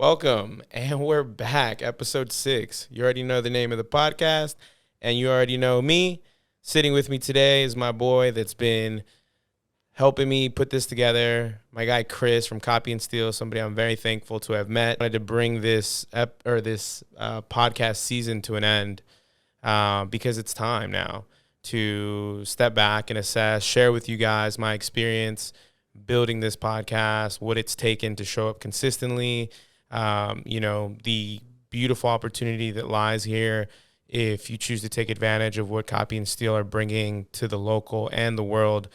Welcome, and we're back, episode 6. You already know the name of the podcast, and you already know me. Sitting with me today is my boy that's been helping me put this together, my guy Chris from Copy and Steal, somebody I'm very thankful to have met. I wanted to bring this podcast season to an end because it's time now to step back and assess, share with you guys my experience building this podcast, what it's taken to show up consistently, the beautiful opportunity that lies here if you choose to take advantage of what Copy and Steal are bringing to the local and the world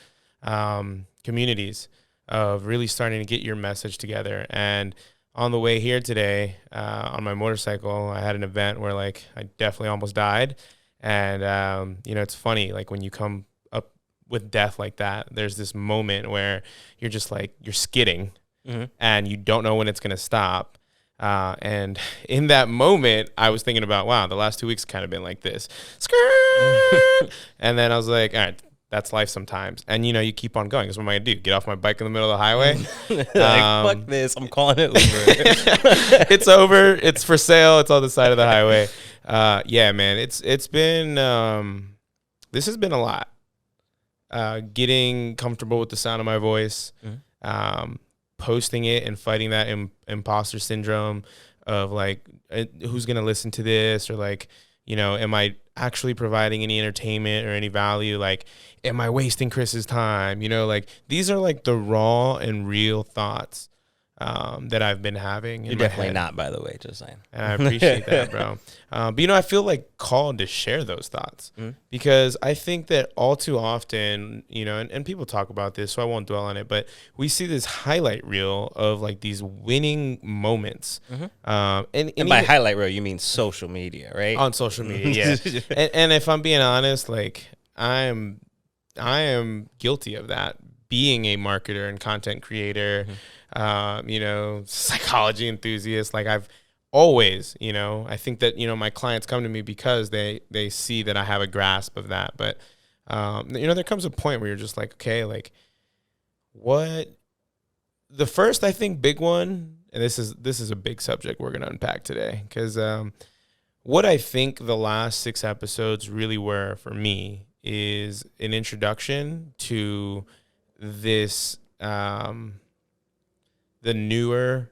communities of really starting to get your message together. And on the way here today, on my motorcycle, I had an event where I definitely almost died. And, it's funny, when you come up with death like that, there's this moment where you're just you're skidding and you don't know when it's going to stop. And in that moment, I was thinking about, wow, the last 2 weeks kind of been like this. And then I was like, all right, that's life sometimes. And, you keep on going. Because what am I going to do? Get off my bike in the middle of the highway? Fuck this. I'm calling it Uber. It's over. It's for sale. It's on the side of the highway. Yeah, man, it's been, this has been a lot. Getting comfortable with the sound of my voice, posting it and fighting that imposter syndrome of who's going to listen to this, or am I actually providing any entertainment or any value? Am I wasting Chris's time? These are the raw and real thoughts that I've been having. You're definitely not, by the way, just saying. And I appreciate that, bro. But, I feel called to share those thoughts because I think that all too often, and people talk about this, so I won't dwell on it, but we see this highlight reel of these winning moments. And by highlight reel, you mean social media, right? On social media, yeah. and if I'm being honest, I am guilty of that, being a marketer and content creator, psychology enthusiast. I've always, I think that, my clients come to me because they see that I have a grasp of that. But, there comes a point where you're just okay, what the first, I think, big one, and this is a big subject we're going to unpack today, because what I think the last 6 episodes really were for me is an introduction to this, the newer,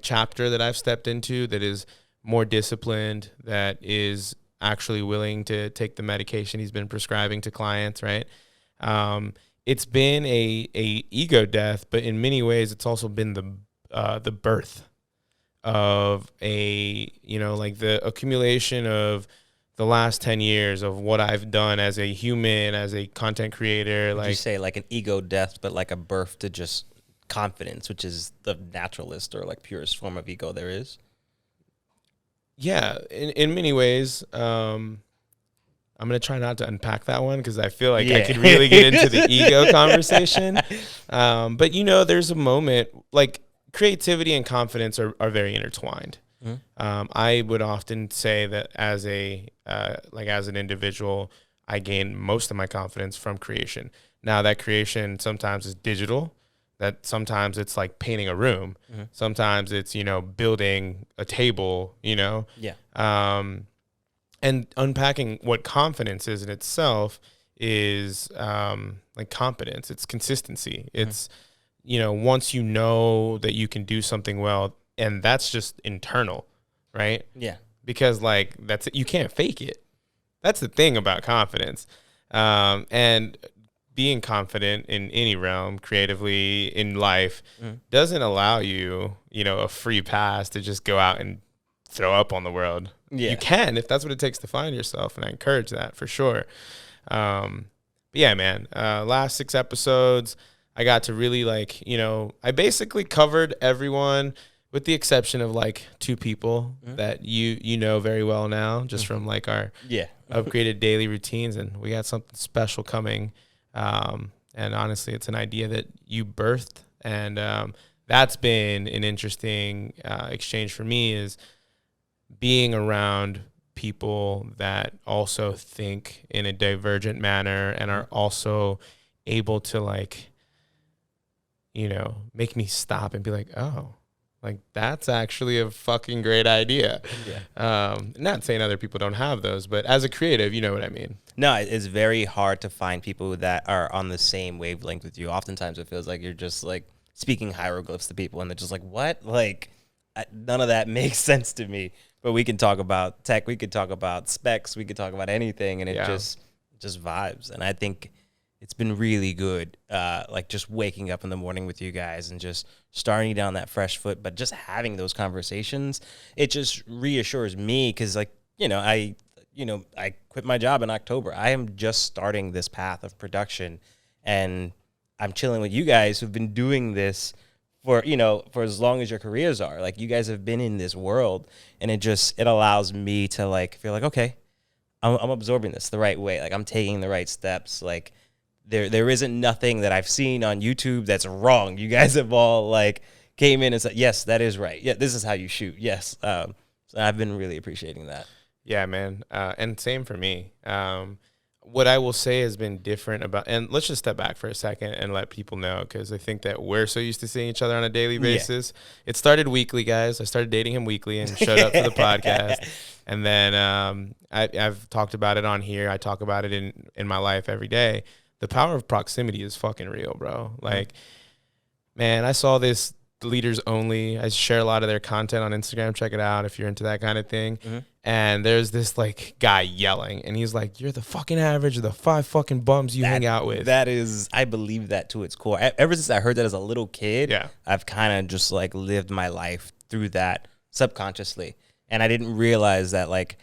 chapter that I've stepped into that is more disciplined, that is actually willing to take the medication he's been prescribing to clients, right? It's been a ego death, but in many ways it's also been the birth of the accumulation of the last 10 years of what I've done as a human, as a content creator. Would you say an ego death, but a birth to just confidence, which is the naturalist or purest form of ego there is? Yeah, in many ways. I'm going to try not to unpack that one because I feel I could really get into the ego conversation. But, there's a moment, creativity and confidence are very intertwined. I would often say that as as an individual, I gain most of my confidence from creation. Now that creation sometimes is digital, that sometimes it's painting a room. Sometimes it's, building a table, and unpacking what confidence is in itself is competence. It's consistency. It's, once you know that you can do something well, and that's just internal, right? Yeah. Because that's it. You can't fake it. That's the thing about confidence. And being confident in any realm, creatively, in life, doesn't allow you, a free pass to just go out and throw up on the world. Yeah. You can, if that's what it takes to find yourself, and I encourage that for sure. But yeah, man, last 6 episodes, I got to really I basically covered everyone with the exception of 2 people that you know very well now, just from our upgraded daily routines, and we got something special coming. And honestly, it's an idea that you birthed, and that's been an interesting exchange for me, is being around people that also think in a divergent manner and are also able to make me stop and be oh, Like, that's actually a fucking great idea. Yeah. Not saying other people don't have those, but as a creative, you know what I mean. No, it's very hard to find people that are on the same wavelength with you. Oftentimes it feels like you're just like speaking hieroglyphs to people and they're just like, what? Like, none of that makes sense to me. But we can talk about tech, we could talk about specs, we could talk about anything, and it just vibes. And I think it's been really good, like just waking up in the morning with you guys and just starting down that fresh foot, but just having those conversations, it just reassures me because, like, I quit my job in October. I am just starting this path of production, and I'm chilling with you guys who've been doing this for as long as your careers are. Like, you guys have been in this world, and it allows me to like feel like, okay, I'm absorbing this the right way. Like, I'm taking the right steps. Like, there isn't nothing that I've seen on YouTube that's wrong. You guys have all like came in and said, yes, that is right. Yeah, this is how you shoot. Yes. So I've been really appreciating that. Yeah, man. And same for me. What I will say has been different and let's just step back for a second and let people know, because I think that we're so used to seeing each other on a daily basis. Yeah. It started weekly, guys. I started dating him weekly and showed up to the podcast. And then I've talked about it on here. I talk about it in my life every day. The power of proximity is fucking real, bro. Like, man, I saw this Leaders Only. I share a lot of their content on Instagram. Check it out if you're into that kind of thing. Mm-hmm. And there's this like guy yelling, and he's like, "You're the fucking average of the 5 fucking bums you hang out with." That is, I believe that to its core. Ever since I heard that as a little kid, I've kind of just like lived my life through that subconsciously, and I didn't realize that like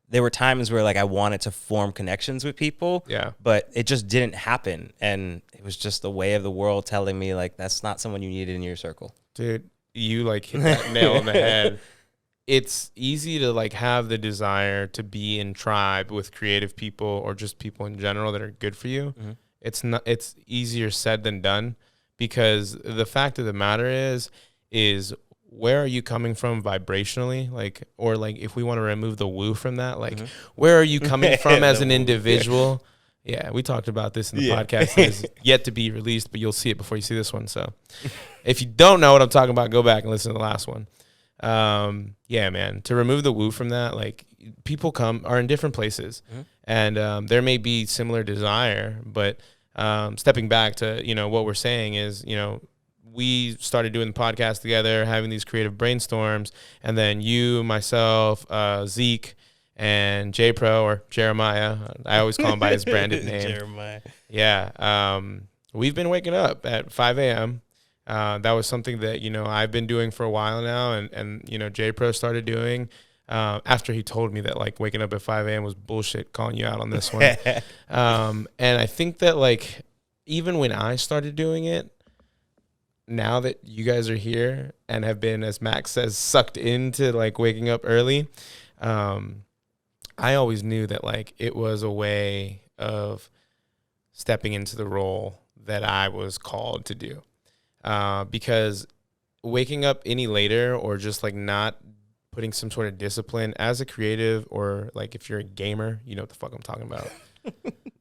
there were times where like I wanted to form connections with people, but it just didn't happen, and it was just the way of the world telling me like that's not someone you needed in your circle. Dude, you like hit that nail on the head. It's easy to like have the desire to be in tribe with creative people or just people in general that are good for you. Mm-hmm. It's easier said than done, because the fact of the matter is where are you coming from vibrationally? Like, or like if we want to remove the woo from that, like where are you coming from as an individual? Yeah, we talked about this in the podcast. It's yet to be released, but you'll see it before you see this one. So if you don't know what I'm talking about, go back and listen to the last one. Yeah, man, to remove the woo from that, like people are in different places, and there may be similar desire, but stepping back to, what we're saying is, we started doing the podcast together, having these creative brainstorms, and then you, myself, Zeke, and J-Pro, or Jeremiah, I always call him by his branded name. Jeremiah. Yeah. We've been waking up at 5 a.m. That was something that, I've been doing for a while now, and J-Pro started doing after he told me that, like, waking up at 5 a.m. was bullshit, calling you out on this one. And I think that, like, even when I started doing it, now that you guys are here and have been, as Max says, sucked into, like, waking up early, I always knew that, like, it was a way of stepping into the role that I was called to do. Because waking up any later, or just like not putting some sort of discipline as a creative, or like if you're a gamer, you know what the fuck I'm talking about.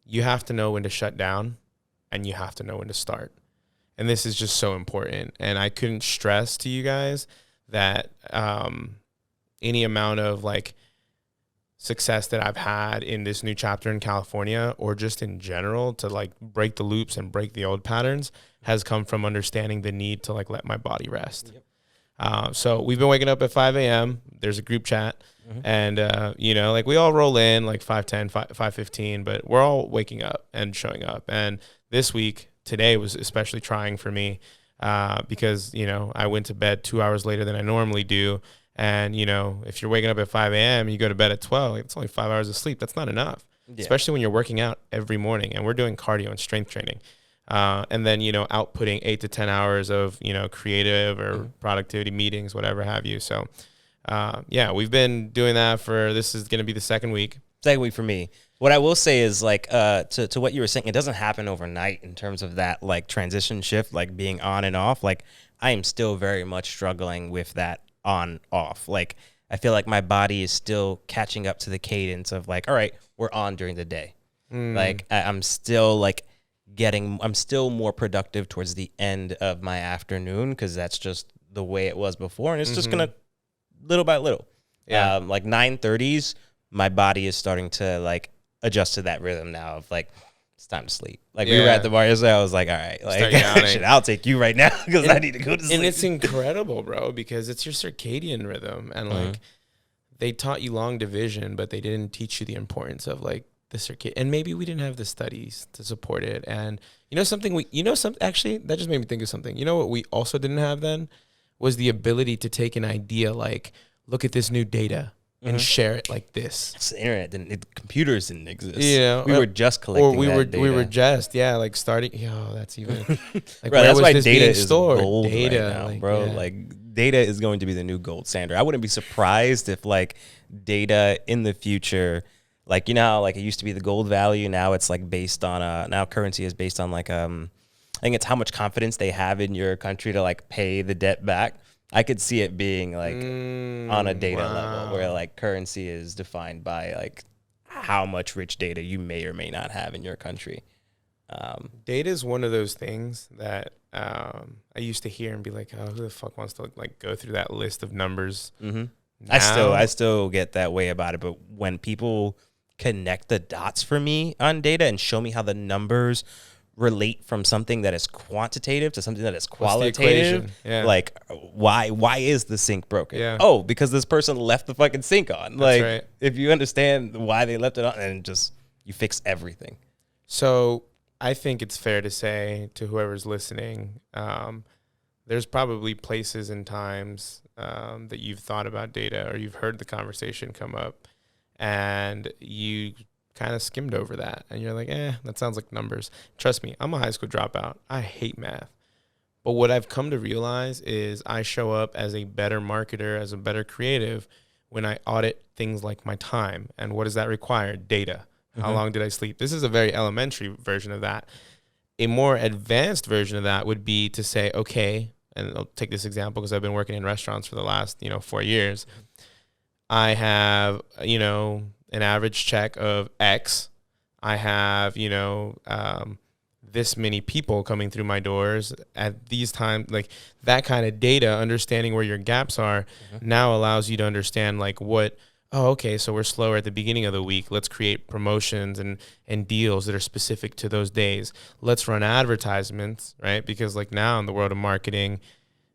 You have to know when to shut down, and you have to know when to start. And this is just so important. And I couldn't stress to you guys that any amount of like success that I've had in this new chapter in California, or just in general, to like break the loops and break the old patterns, has come from understanding the need to like let my body rest. Yep. So we've been waking up at 5 a.m. There's a group chat, and like we all roll in like 5:10, 5:15, but we're all waking up and showing up. And this week, today was especially trying for me because I went to bed 2 hours later than I normally do. And, if you're waking up at 5 a.m. and you go to bed at 12, it's only 5 hours of sleep. That's not enough, especially when you're working out every morning. And we're doing cardio and strength training. And then, outputting 8 to 10 hours of, creative or productivity meetings, whatever have you. So, we've been doing that this is going to be the second week. Second week for me. What I will say is, like, to what you were saying, it doesn't happen overnight in terms of that, like, transition shift, like being on and off. Like, I am still very much struggling with that on off. Like, I feel like my body is still catching up to the cadence of like, all right, we're on during the day. Like, I'm still like I'm still more productive towards the end of my afternoon, because that's just the way it was before, and it's just gonna little by little. Yeah. Like 9:30s, my body is starting to like adjust to that rhythm now of like it's time to sleep. Like we were at the bar yesterday, I was like, all right, like shit, I'll take you right now because I need to go to sleep. And it's incredible, bro, because it's your circadian rhythm, and like they taught you long division, but they didn't teach you the importance of like the circuit. And maybe we didn't have the studies to support it. And actually that just made me think of something. You know what we also didn't have then was the ability to take an idea like, look at this new data and share it like this. It's the internet, computers didn't exist. We were just collecting data. We were just like starting. Yo, that's even like bro, that's why data is stored? Gold data right now, like, bro. Yeah. Like data is going to be the new gold standard. I wouldn't be surprised if like data in the future, like you know how like it used to be the gold value, now it's like based on now currency is based on like I think it's how much confidence they have in your country to like pay the debt back. I could see it being like on a data level where like currency is defined by like how much rich data you may or may not have in your country. Data is one of those things that I used to hear and be like, oh, who the fuck wants to like go through that list of numbers? I still get that way about it. But when people connect the dots for me on data and show me how the numbers relate from something that is quantitative to something that is qualitative, like why is the sink broken? Oh, because this person left the fucking sink on. Like right. If you understand why they left it on, and just you fix everything. So I think it's fair to say to whoever's listening, there's probably places and times that you've thought about data or you've heard the conversation come up and you kind of skimmed over that and you're like, that sounds like numbers. Trust me, I'm a high school dropout. I hate math. But what I've come to realize is I show up as a better marketer, as a better creative when I audit things like my time. And what does that require? Data. How long did I sleep? This is a very elementary version of that. A more advanced version of that would be to say, okay, and I'll take this example because I've been working in restaurants for the last, 4 years. I have, an average check of X. I have, this many people coming through my doors at these times. Like that kind of data, understanding where your gaps are now allows you to understand like so we're slower at the beginning of the week. Let's create promotions and deals that are specific to those days. Let's run advertisements, right? Because like now in the world of marketing,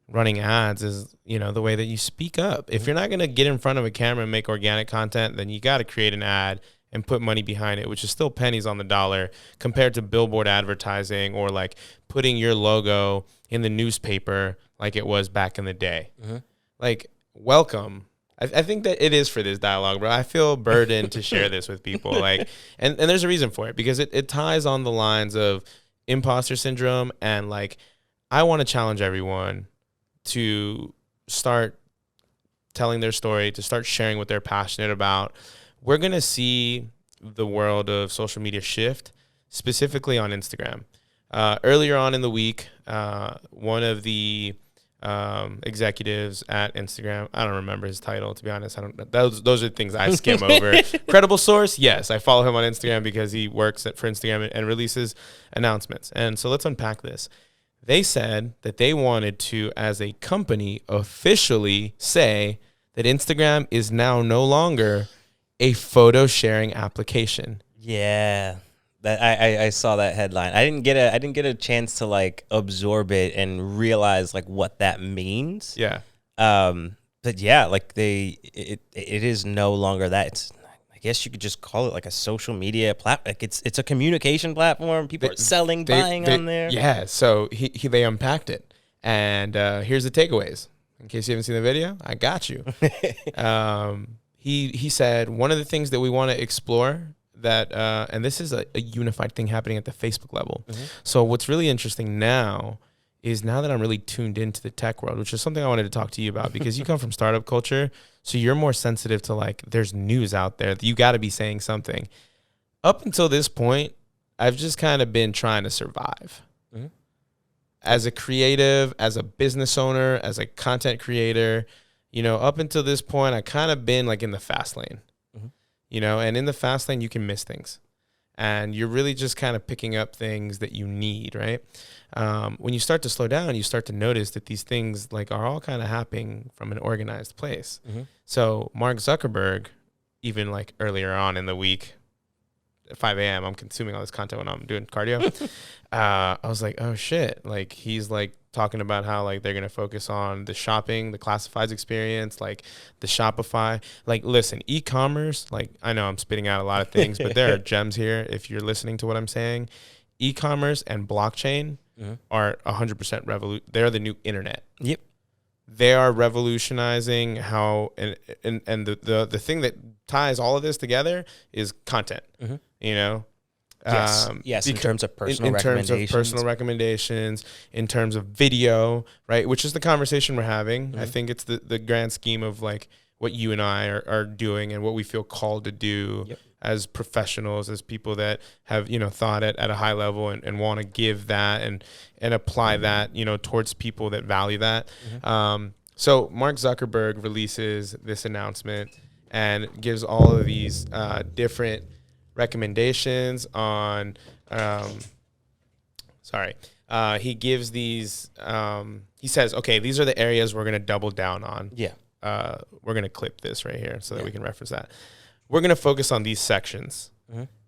running ads is, the way that you speak up. If you're not going to get in front of a camera and make organic content, then you got to create an ad and put money behind it, which is still pennies on the dollar compared to billboard advertising or like putting your logo in the newspaper like it was back in the day. Like, welcome. I think that it is for this dialogue, bro. I feel burdened to share this with people. Like, and there's a reason for it because it ties on the lines of imposter syndrome and like, I want to challenge everyone to start telling their story, to start sharing what they're passionate about. We're going to see the world of social media shift, specifically on Instagram. Earlier on in the week, one of the executives at Instagram, I don't remember his title, to be honest. Those are things I skim over. Credible source, yes. I follow him on Instagram because he works for Instagram and releases announcements. And so let's unpack this. They said that they wanted to, as a company, officially say that Instagram is now no longer a photo sharing application. Yeah, that I saw that headline. I didn't get a chance to like absorb it and realize like what that means. Yeah. But yeah, like it is no longer that. It's, I guess you could just call it like a social media platform. Like it's a communication platform. People are selling, buying on there. Yeah. So they unpacked it, and here's the takeaways. In case you haven't seen the video, I got you. He said one of the things that we want to explore that, and this is a unified thing happening at the Facebook level. So what's really interesting now is now that I'm really tuned into the tech world, which is something I wanted to talk to you about because you come from startup culture. So you're more sensitive to like, there's news out there that you got to be saying something. Up until this point, I've just kind of been trying to survive. As a creative, as a business owner, as a content creator, up until this point, I kind of been like in the fast lane, and in the fast lane, you can miss things. and you're really just kind of picking up things that you need, right? When you start to slow down, you start to notice that these things like are all kind of happening from an organized place. So Mark Zuckerberg, even like earlier on in the week, at 5 a.m., I'm consuming all this content when I'm doing cardio. I was like, oh shit. Like he's like talking about how like they're going to focus on the shopping, the classifieds experience, like the Shopify. Like, listen, e-commerce, like I know I'm spitting out a lot of things, but there are gems here. If you're listening to what I'm saying, e-commerce and blockchain are 100% they're the new internet. Yep. They are revolutionizing how, and the thing that ties all of this together is content, you know? Yes, in terms of personal recommendations. In terms of personal recommendations, in terms of video, right? Which is the conversation we're having. I think it's the grand scheme of like what you and I are doing and what we feel called to do as professionals, as people that have, you know, thought at a high level and want to give that and apply that, you know, towards people that value that. So Mark Zuckerberg releases this announcement and gives all of these different recommendations on he gives these he says, okay, these are the areas we're going to double down on. We're going to clip this right here so that we can reference that. We're going to focus on these sections,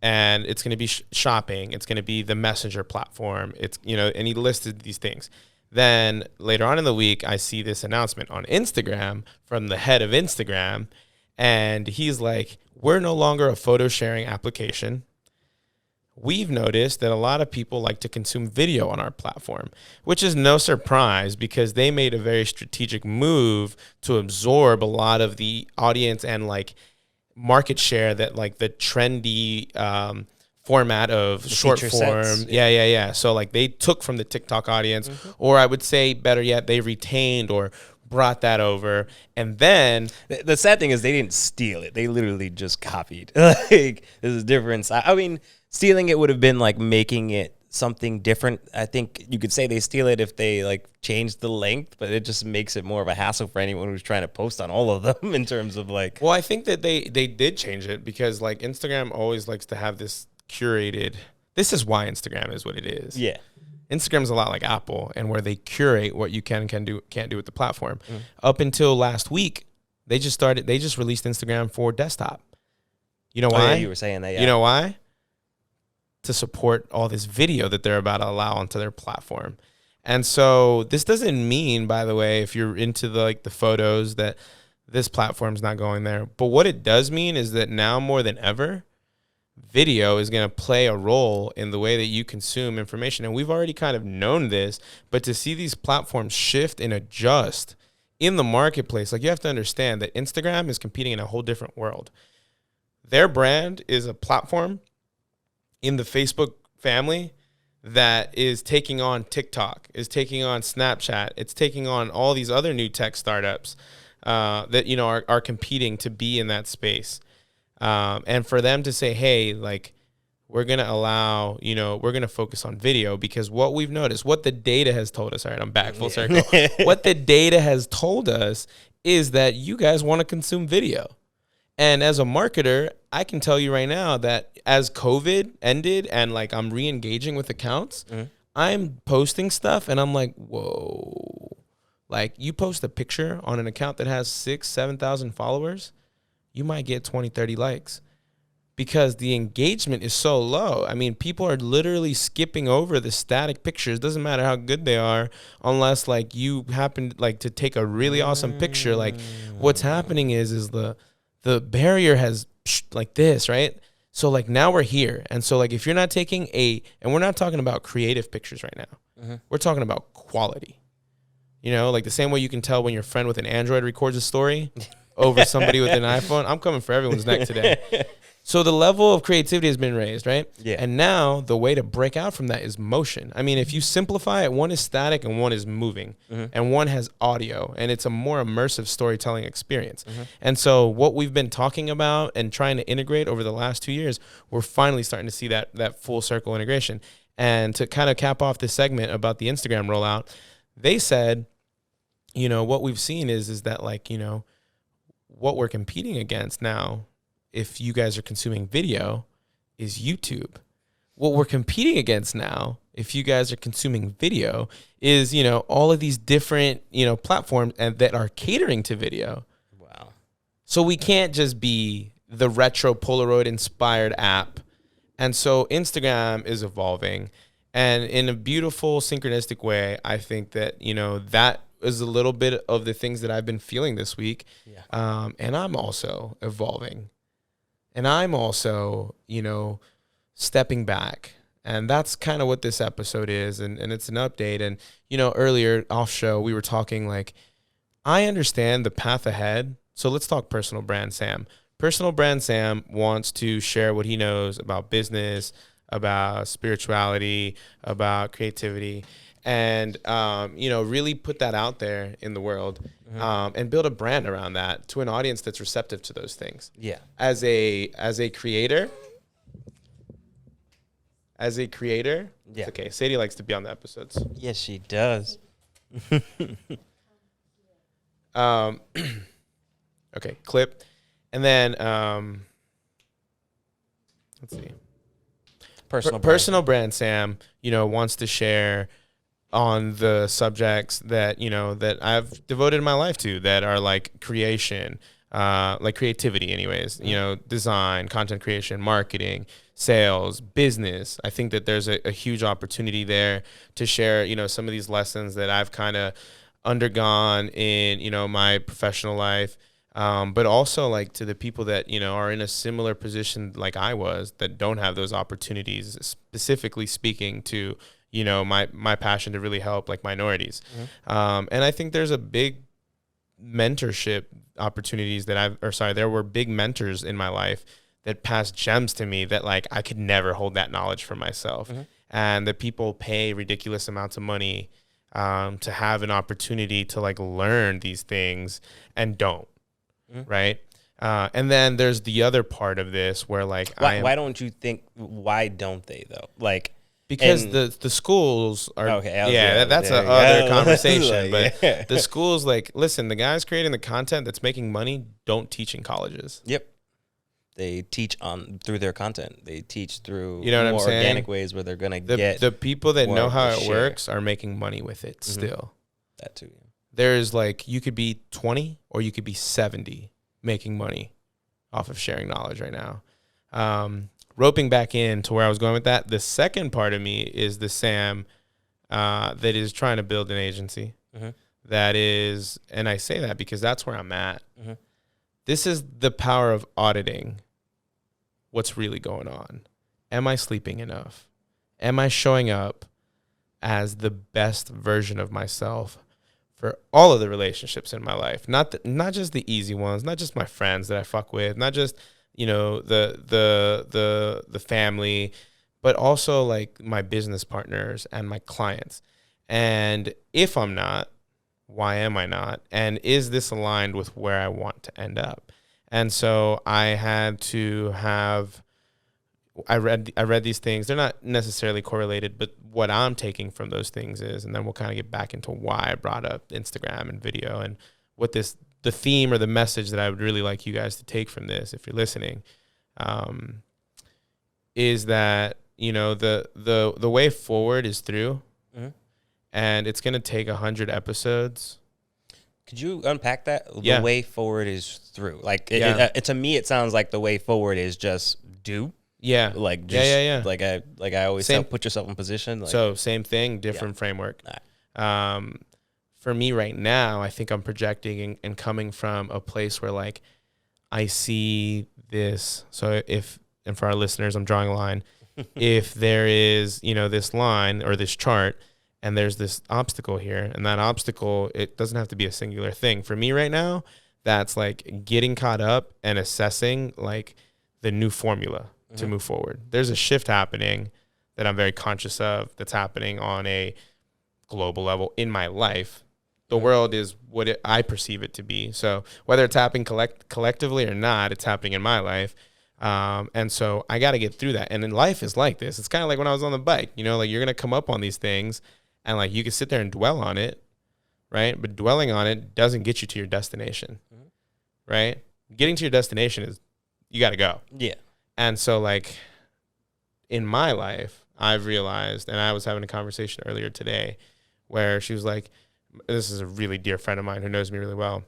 and it's going to be shopping. It's going to be the messenger platform. It's, you know, and he listed these things. Then later on in the week, I see this announcement on Instagram from the head of Instagram, and he's like, we're no longer a photo sharing application. We've noticed that a lot of people like to consume video on our platform, which is no surprise because they made a very strategic move to absorb a lot of the audience and like market share that like the trendy format of short form. So like they took from the TikTok audience, or I would say better yet, they retained or brought that over. And then the sad thing is they didn't steal it. They literally just copied. Like there's a difference. I mean, stealing it would have been like making it something different. I think you could say they steal it if they like change the length, but it just makes it more of a hassle for anyone who's trying to post on all of them in terms of like. Well, I think that they did change it because like Instagram always likes to have this curated. This is why Instagram is what it is. Yeah. Instagram's a lot like Apple, and where they curate what you can't do with the platform. Up until last week, they just released Instagram for desktop. You know why? Yeah, you were saying that. Yeah. You know why? To support all this video that they're about to allow onto their platform. And so this doesn't mean, by the way, if you're into the photos, that this platform's not going there. But what it does mean is that now more than ever, video is going to play a role in the way that you consume information. And we've already kind of known this, but to see these platforms shift and adjust in the marketplace, like you have to understand that Instagram is competing in a whole different world. Their brand is a platform in the Facebook family that is taking on TikTok, is taking on Snapchat. It's taking on all these other new tech startups that, you know, are competing to be in that space. And for them to say, hey, like, we're going to allow, you know, we're going to focus on video, because what we've noticed, what the data has told us, all right, I'm back full circle. What the data has told us is that you guys want to consume video. And as a marketer, I can tell you right now that as COVID ended and like I'm re-engaging with accounts, I'm posting stuff and I'm like, whoa, like you post a picture on an account that has 6,000-7,000 followers, you might get 20, 30 likes because the engagement is so low. I mean, people are literally skipping over the static pictures. Doesn't matter how good they are, unless like you happen like to take a really awesome picture. Like what's happening is the barrier has like this, right? So like now we're here. And so like if you're not taking and we're not talking about creative pictures right now. We're talking about quality. You know, like the same way you can tell when your friend with an Android records a story over somebody with an iPhone. I'm coming for everyone's neck today. So the level of creativity has been raised, right? Yeah. And now the way to break out from that is motion. I mean, if you simplify it, one is static and one is moving, and one has audio, and it's a more immersive storytelling experience. And so what we've been talking about and trying to integrate over the last 2 years, we're finally starting to see that full circle integration. And to kind of cap off this segment about the Instagram rollout, they said, you know, what we've seen is that like, you know, what we're competing against now, if you guys are consuming video, is YouTube. What we're competing against now, if you guys are consuming video, is, all of these different, platforms and that are catering to video. Wow. So we can't just be the retro Polaroid inspired app. And so Instagram is evolving. And in a beautiful synchronistic way, I think that, that is a little bit of the things that I've been feeling this week. Yeah. And I'm also evolving. And I'm also, stepping back. And that's kind of what this episode is. And it's an update. And, earlier off show, we were talking like, I understand the path ahead. So let's talk personal brand Sam. Personal brand Sam wants to share what he knows about business, about spirituality, about creativity, and, really put that out there in the world, and build a brand around that to an audience that's receptive to those things. Yeah. As a creator, Yeah. okay, Sadie likes to be on the episodes. Yes, she does. Okay, clip. And then, let's see. Personal brand Sam, wants to share on the subjects that, that I've devoted my life to, that are like creation, like creativity anyways, design, content creation, marketing, sales, business. I think that there's a huge opportunity there to share, some of these lessons that I've kind of undergone in, my professional life. But also like to the people that, are in a similar position like I was, that don't have those opportunities, specifically speaking to, my passion to really help like minorities. And I think there's a big mentorship opportunities there were big mentors in my life that passed gems to me that like I could never hold that knowledge for myself. And that people pay ridiculous amounts of money to have an opportunity to like learn these things and don't. Right. And then there's the other part of this where like, why don't they though? Like, because the schools are, okay. That's another conversation. Like, but the schools, like, listen, the guys creating the content that's making money don't teach in colleges. Yep. They teach through their content. They teach through what I'm more saying? Organic ways where they're going to get the people that more know of how the it share. works are making money with it still. That too. Yeah. There's like, you could be 20 or you could be 70 making money off of sharing knowledge right now. Roping back in to where I was going with that, the second part of me is the Sam that is trying to build an agency. That is, and I say that because that's where I'm at. This is the power of auditing what's really going on. Am I sleeping enough? Am I showing up as the best version of myself for all of the relationships in my life? Not just the easy ones, not just my friends that I fuck with, not just, the family, but also like my business partners and my clients. And if I'm not, why am I not? And is this aligned with where I want to end up? And so I had to have, I read these things. They're not necessarily correlated, but what I'm taking from those things is, and then we'll kind of get back into why I brought up Instagram and video and what the theme or the message that I would really like you guys to take from this, if you're listening, is that, the way forward is through, and it's going to take 100 episodes. Could you unpack that? Yeah. The way forward is through. Like, to me, it sounds like the way forward is just do. Yeah. Like, just, yeah. Like I always say, put yourself in position. Like, so same thing, different framework. For me right now, I think I'm projecting and coming from a place where like I see this. So and for our listeners, I'm drawing a line. If there is, this line or this chart, and there's this obstacle here, and that obstacle, it doesn't have to be a singular thing. For me right now, that's like getting caught up and assessing like the new formula to move forward. There's a shift happening that I'm very conscious of that's happening on a global level in my life. The world is what I perceive it to be. So whether it's happening collectively or not, it's happening in my life. And so I got to get through that. And then life is like this. It's kind of like when I was on the bike, like you're going to come up on these things and like you can sit there and dwell on it, right? But dwelling on it doesn't get you to your destination, right? Getting to your destination is you got to go. Yeah. And so like in my life, I've realized, and I was having a conversation earlier today where she was like, this is a really dear friend of mine who knows me really well.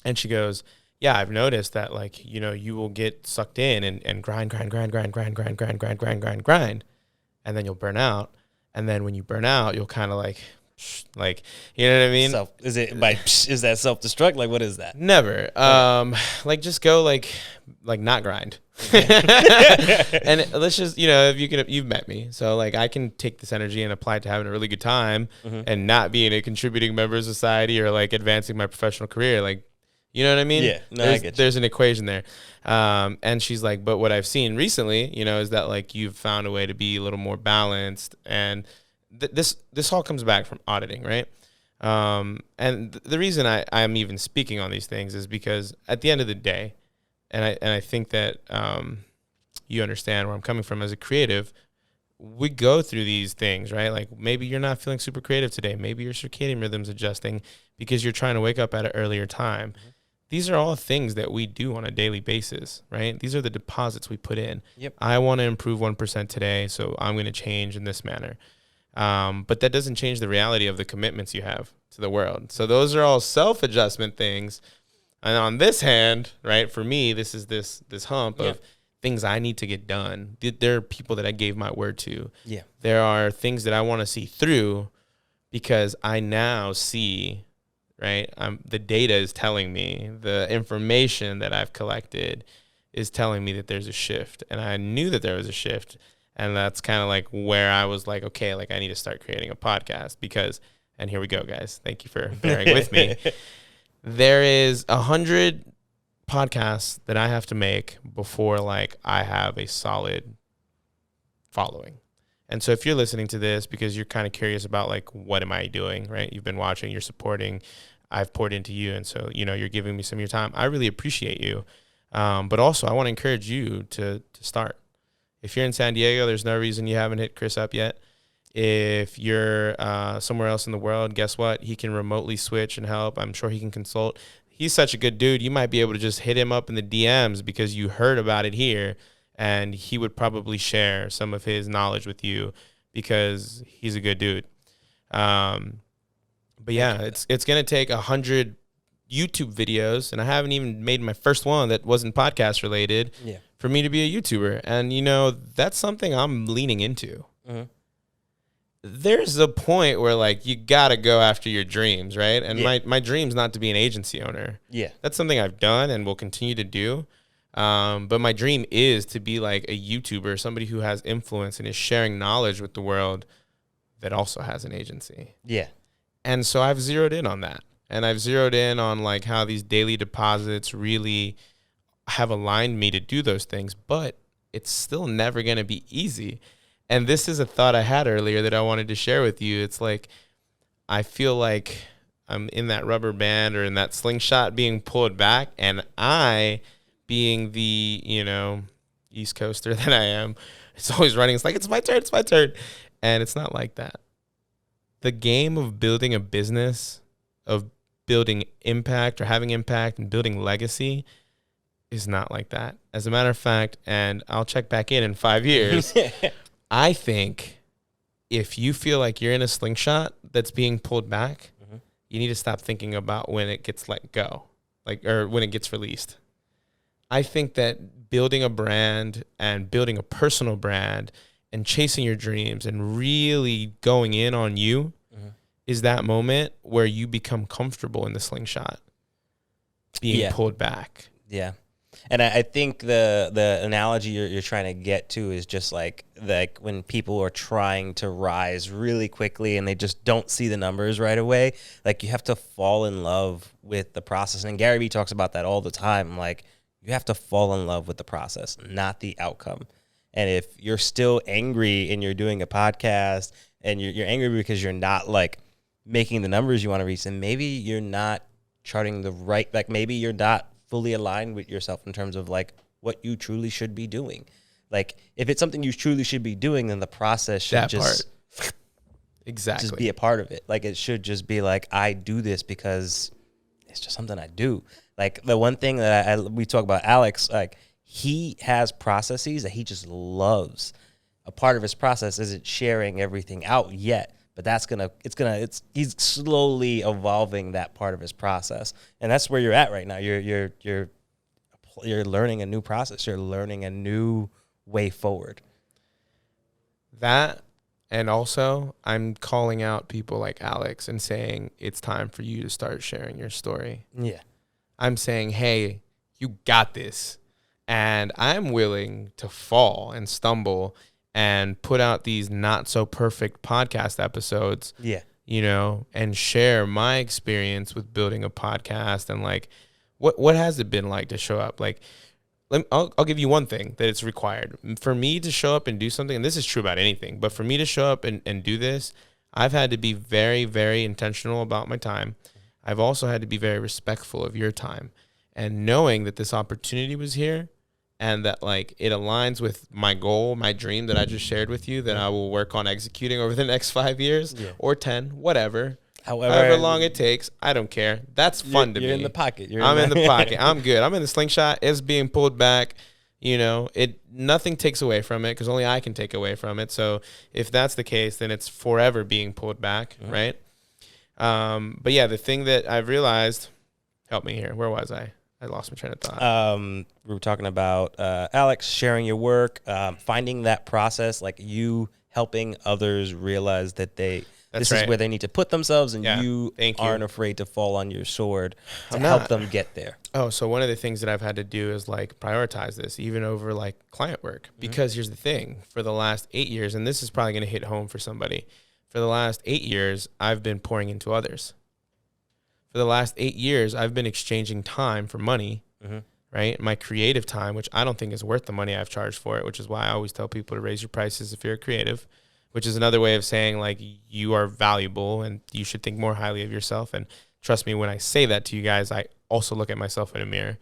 And she goes, yeah, I've noticed that, like, you know, you will get sucked in and grind. And then you'll burn out. And then when you burn out, you'll kind of like, you know what I mean? Is that self-destruct? Like, what is that? Never. Like, just go like not grind. And let's just, you know, if you can, you've met me, so like I can take this energy and apply it to having a really good time and not being a contributing member of society or like advancing my professional career. Like, you know what I mean? Yeah. No, I get you. There's an equation there. And she's like, but what I've seen recently, you know, is that like you've found a way to be a little more balanced. And this all comes back from auditing, right? And the reason I'm even speaking on these things is because at the end of the day, and I think that you understand where I'm coming from as a creative, we go through these things, right? Like maybe you're not feeling super creative today. Maybe your circadian rhythm's adjusting because you're trying to wake up at an earlier time. Mm-hmm. These are all things that we do on a daily basis, right? These are the deposits we put in. Yep. I want to improve 1% today, so I'm going to change in this manner. But that doesn't change the reality of the commitments you have to the world. So those are all self-adjustment things. And on this hand, right, for me, this is this hump of things I need to get done. There are people that I gave my word to. Yeah. There are things that I want to see through because I now see, right, the data is telling me, the information that I've collected is telling me that there's a shift. And I knew that there was a shift. And that's kind of like where I was like, okay, like I need to start creating a podcast because, and here we go, guys. Thank you for bearing with me. There is 100 podcasts that I have to make before like I have a solid following. And so if you're listening to this because you're kind of curious about like, what am I doing, right? You've been watching, you're supporting, I've poured into you. And so, you know, you're giving me some of your time. I really appreciate you. But also I want to encourage you to start. If you're in San Diego, there's no reason you haven't hit Chris up yet. If you're somewhere else in the world, guess what? He can remotely switch and help. I'm sure he can consult. He's such a good dude. You might be able to just hit him up in the DMs because you heard about it here, and he would probably share some of his knowledge with you because he's a good dude. But yeah, it's going to take 100 YouTube videos, and I haven't even made my first one that wasn't podcast related for me to be a YouTuber. And, you know, that's something I'm leaning into. Mm-hmm. There's a point where like you gotta go after your dreams, right? And my dream's not to be an agency owner. Yeah, that's something I've done and will continue to do. But my dream is to be like a YouTuber, somebody who has influence and is sharing knowledge with the world that also has an agency. Yeah, and so I've zeroed in on that, and I've zeroed in on like how these daily deposits really have aligned me to do those things. But it's still never gonna be easy. And this is a thought I had earlier that I wanted to share with you. It's like, I feel like I'm in that rubber band or in that slingshot being pulled back, and I, being the, you know, East Coaster that I am, it's always running. It's like, it's my turn. And it's not like that. The game of building a business, of building impact or having impact and building legacy is not like that. As a matter of fact, and I'll check back in 5 years, I think if you feel like you're in a slingshot that's being pulled back, you need to stop thinking about when it gets let go, like, or when it gets released. I think that building a brand and building a personal brand and chasing your dreams and really going in on you is that moment where you become comfortable in the slingshot being pulled back. Yeah. And I think the analogy you're trying to get to is just like when people are trying to rise really quickly and they just don't see the numbers right away. Like you have to fall in love with the process. And Gary Vee talks about that all the time. Like you have to fall in love with the process, not the outcome. And if you're still angry and you're doing a podcast and you're angry because you're not like making the numbers you want to reach, then maybe you're not charting the right, like maybe you're not fully aligned with yourself in terms of like what you truly should be doing. Like if it's something you truly should be doing, then the process should just be a part of it. Like it should just be like, I do this because it's just something I do. Like the one thing that we talk about Alex, like he has processes that he just loves. a part of his process isn't sharing everything out yet, but he's slowly evolving that part of his process. And that's where you're at right now. You're learning a new process. You're learning a new way forward. That, and also I'm calling out people like Alex and saying it's time for you to start sharing your story. Yeah. I'm saying, hey, you got this. And I'm willing to fall and stumble and put out these not so perfect podcast episodes. Yeah. You know, and share my experience with building a podcast and like what has it been like to show up? Like, I'll give you one thing that it's required. For me to show up and do something, and this is true about anything, but for me to show up and do this, I've had to be very, very intentional about my time. I've also had to be very respectful of your time. And knowing that this opportunity was here and that like it aligns with my goal, my dream that I just shared with you that I will work on executing over the next 5 years or 10, whatever. However long it takes, I don't care. That's fun to me. You're in the pocket. I'm in the pocket. I'm good. I'm in the slingshot. It's being pulled back. You know, nothing takes away from it because only I can take away from it. So if that's the case, then it's forever being pulled back, right? But yeah, the thing that I've realized, help me here. Where was I? I lost my train of thought. We were talking about Alex sharing your work, finding that process, like you helping others realize that this is where they need to put themselves, and you aren't afraid to fall on your sword to help them get there. Oh, so one of the things that I've had to do is like prioritize this even over like client work, because here's the thing: for the last 8 years, and this is probably going to hit home for somebody. For the last 8 years, I've been pouring into others. For the last 8 years, I've been exchanging time for money, right? My creative time, which I don't think is worth the money I've charged for it, which is why I always tell people to raise your prices if you're a creative, which is another way of saying like you are valuable and you should think more highly of yourself. And trust me, when I say that to you guys, I also look at myself in a mirror.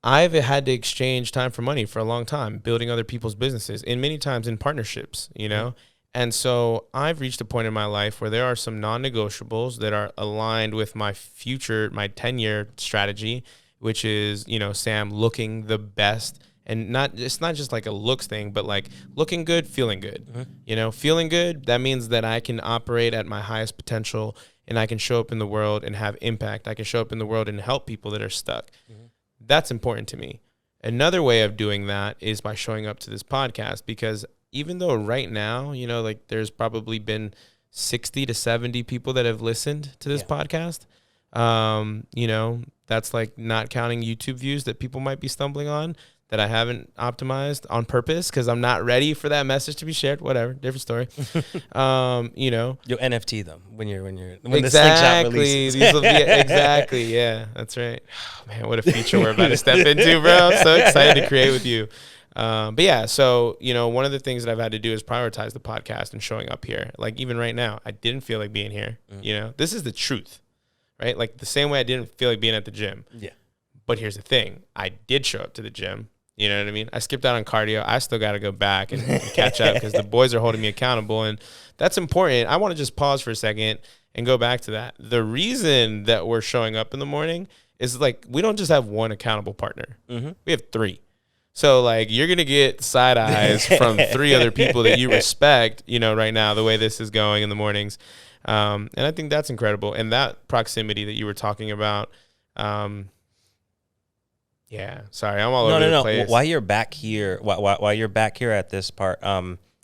I've had to exchange time for money for a long time, building other people's businesses, and many times in partnerships, you know? And so I've reached a point in my life where there are some non-negotiables that are aligned with my future, my 10-year strategy, which is, you know, Sam looking the best. And it's not just like a looks thing, but like looking good, feeling good. You know, feeling good, that means that I can operate at my highest potential and I can show up in the world and have impact. I can show up in the world and help people that are stuck. That's important to me. Another way of doing that is by showing up to this podcast, because even though right now, you know, like there's probably been 60 to 70 people that have listened to this podcast, you know, that's like not counting YouTube views that people might be stumbling on that I haven't optimized on purpose because I'm not ready for that message to be shared. Whatever, different story. You know, you'll NFT them when exactly. the slingshot releases. These will be, exactly. Yeah, that's right. Oh, man, what a feature we're about to step into, bro. So excited to create with you. But yeah, so, you know, one of the things that I've had to do is prioritize the podcast and showing up here. Like even right now, I didn't feel like being here. You know, this is the truth, right? Like the same way I didn't feel like being at the gym. Yeah. But here's the thing. I did show up to the gym. You know what I mean? I skipped out on cardio. I still got to go back and catch up because the boys are holding me accountable. And that's important. I want to just pause for a second and go back to that. The reason that we're showing up in the morning is like we don't just have one accountable partner. We have 3. So like you're going to get side eyes from 3 other people that you respect, you know, right now, the way this is going in the mornings. And I think that's incredible. And that proximity that you were talking about, yeah, sorry, I'm all over the place. While you're back here, while you're back here at this part,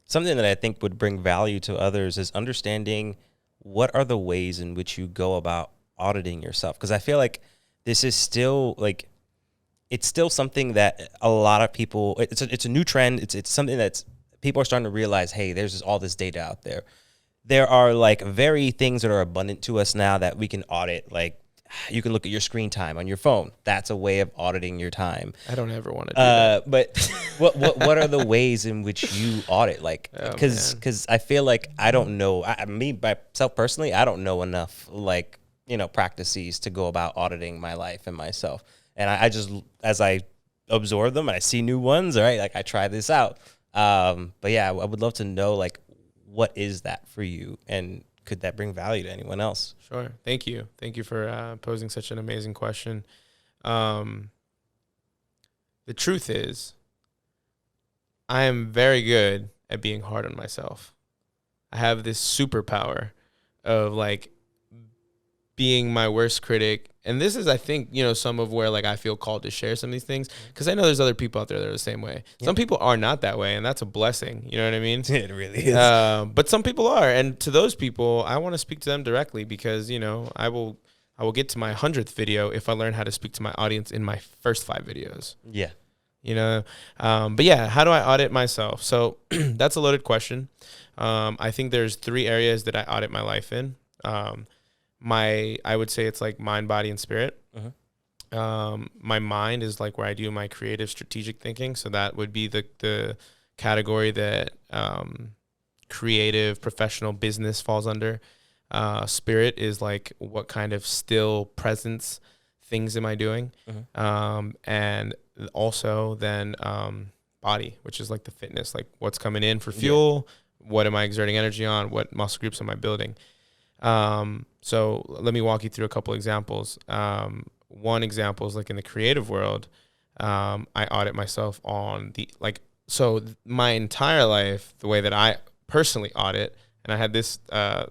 something that I think would bring value to others is understanding what are the ways in which you go about auditing yourself. Because I feel like this is still like, it's still something that a lot of people, it's a new trend. It's something that's people are starting to realize, hey, there's all this data out there. There are like very things that are abundant to us now that we can audit, like, you can look at your screen time on your phone. That's a way of auditing your time. I don't ever want to do that. But what are the ways in which you audit? Like, because I feel like I don't know. Me myself personally, I don't know enough like practices to go about auditing my life and myself. And I just as I absorb them, I see new ones. All right, like I try this out. But yeah, I would love to know like what is that for you, and could that bring value to anyone else? Sure. Thank you. Thank you for posing such an amazing question. The truth is, I am very good at being hard on myself. I have this superpower of like being my worst critic. And this is, I think, some of where like I feel called to share some of these things, because I know there's other people out there that are the same way. Some people are not that way, and that's a blessing. You know what I mean? It really is. But some people are, and to those people, I want to speak to them directly, because I will get to my 100th video if I learn how to speak to my audience in my first 5 videos. Yeah. But yeah, how do I audit myself? So that's a loaded question. I think there's 3 areas that I audit my life in. I would say it's like mind, body, and spirit. My mind is like where I do my creative, strategic thinking. So that would be the category that creative, professional, business falls under. Spirit is like what kind of still presence things am I doing? And also then body, which is like the fitness, like what's coming in for fuel, what am I exerting energy on, what muscle groups am I building? So let me walk you through a couple examples. One example is like in the creative world, I audit myself on so my entire life, the way that I personally audit, and I had this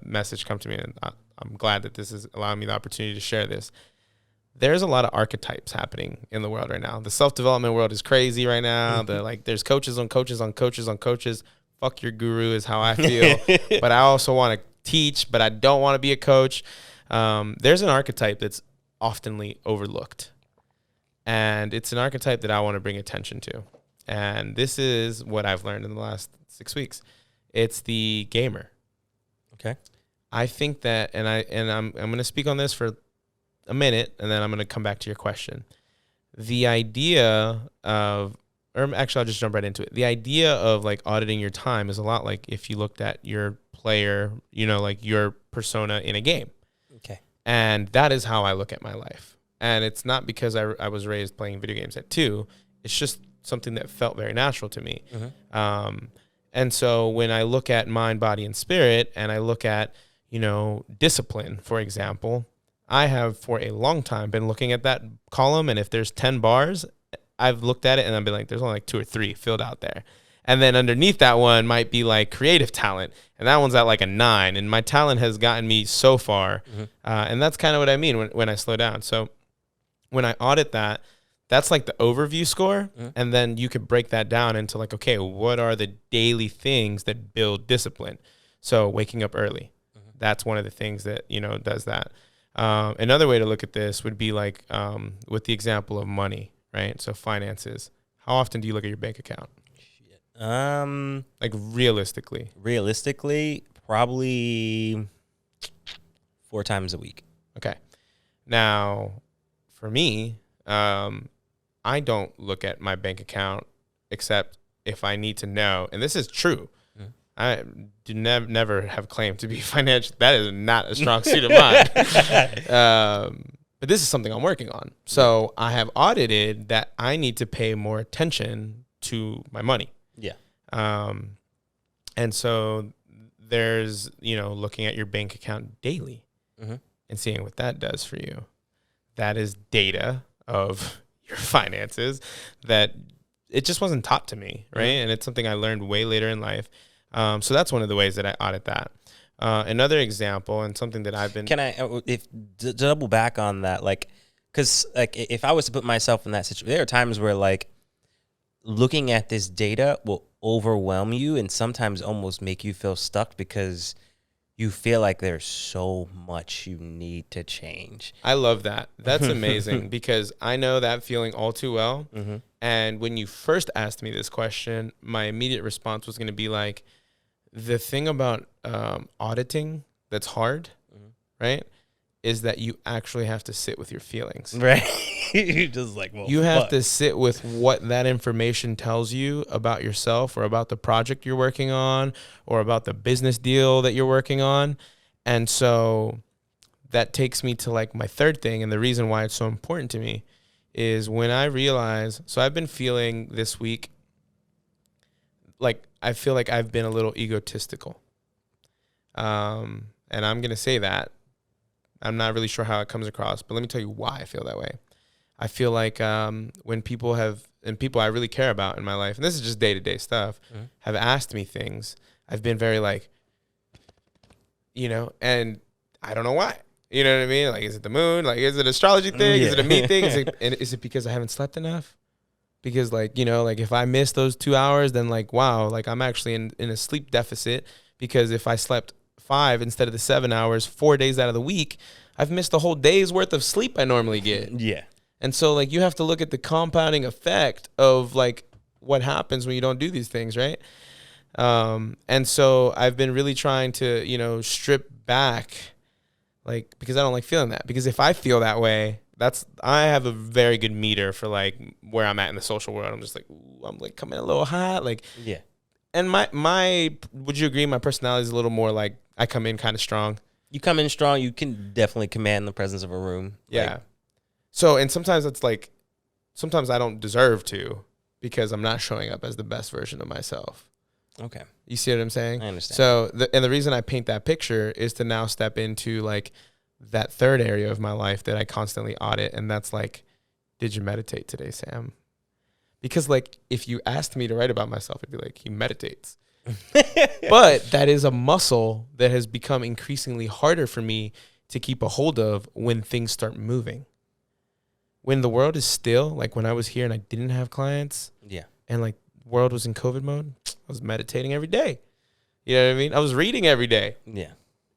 message come to me, and I'm glad that this is allowing me the opportunity to share this. There's a lot of archetypes happening in the world right now. The self-development world is crazy right now. There's coaches on coaches on coaches on coaches. Fuck your guru is how I feel. But I also want to teach, but I don't want to be a coach. There's an archetype that's oftenly overlooked. And it's an archetype that I want to bring attention to. And this is what I've learned in the last 6 weeks. It's the gamer. Okay. I think that, and I'm going to speak on this for a minute, and then I'm going to come back to your question. The idea of, or actually I'll just jump right into it. The idea of like auditing your time is a lot like if you looked at your player, like your persona in a game. Okay. And that is how I look at my life. And it's not because I was raised playing video games at 2. It's just something that felt very natural to me. And so when I look at mind, body, and spirit, and I look at, discipline, for example, I have for a long time been looking at that column, and if there's 10 bars, I've looked at it and I've been like, there's only like 2 or 3 filled out there. And then underneath that one might be like creative talent, and that one's at like a 9. And my talent has gotten me so far, and that's kind of what I mean when I slow down. So when I audit that, that's like the overview score, and then you could break that down into like, okay, what are the daily things that build discipline? So waking up early, that's one of the things that does that. Another way to look at this would be like with the example of money, right? So finances. How often do you look at your bank account? Like realistically, probably 4 times a week. Okay. Now, for me, I don't look at my bank account except if I need to know, and this is true. I do never have claimed to be financial. That is not a strong suit of mine. But this is something I'm working on. So I have audited that I need to pay more attention to my money. Yeah. And so there's, looking at your bank account daily and seeing what that does for you. That is data of your finances that it just wasn't taught to me, right? And it's something I learned way later in life. So that's one of the ways that I audit that. Another example, and something that I've been... Can I, double back on that? Like, because like if I was to put myself in that situation, there are times where like looking at this data will overwhelm you and sometimes almost make you feel stuck because you feel like there's so much you need to change. I love that. That's amazing because I know that feeling all too well. And when you first asked me this question, my immediate response was going to be like, the thing about auditing that's hard, right, is that you actually have to sit with your feelings. Right. You're just like, well, you have to sit with what that information tells you about yourself or about the project you're working on or about the business deal that you're working on. And so that takes me to like my third thing. And the reason why it's so important to me is when I realize, so I've been feeling this week, like I feel like I've been a little egotistical. And I'm going to say that. I'm not really sure how it comes across, but let me tell you why I feel that way. I feel like when people have and people I really care about in my life, and this is just day-to-day stuff, have asked me things, I've been very like, and I don't know why. You know what I mean? Like, is it the moon? Like, is it an astrology thing? Yeah. Is it a me thing? Is it because I haven't slept enough? Because, like, like if I miss those 2 hours, then, like, wow, like I'm actually in a sleep deficit, because if I slept 5 instead of the 7 hours 4 days out of the week, I've missed a whole day's worth of sleep I normally get. Yeah. And so, like, you have to look at the compounding effect of, like, what happens when you don't do these things, right? And so I've been really trying to, strip back, like, because I don't like feeling that. Because if I feel that way, I have a very good meter for, like, where I'm at in the social world. I'm just like, ooh, I'm, like, coming a little hot. Like, Yeah. And would you agree my personality is a little more, like, I come in kind of strong? You come in strong. You can definitely command the presence of a room. Yeah. Like, So, and sometimes it's like, sometimes I don't deserve to, because I'm not showing up as the best version of myself. okay. You see what I'm saying? I understand. So, the reason I paint that picture is to now step into, like, that third area of my life that I constantly audit. And that's like, did you meditate today, Sam? Because, like, if you asked me to write about myself, I'd be like, he meditates. But that is a muscle that has become increasingly harder for me to keep a hold of when things start moving. When the world is still, like when I was here and I didn't have clients, Yeah. and, like, world was in COVID mode, I was meditating every day. You know what I mean? I was reading every day. Yeah.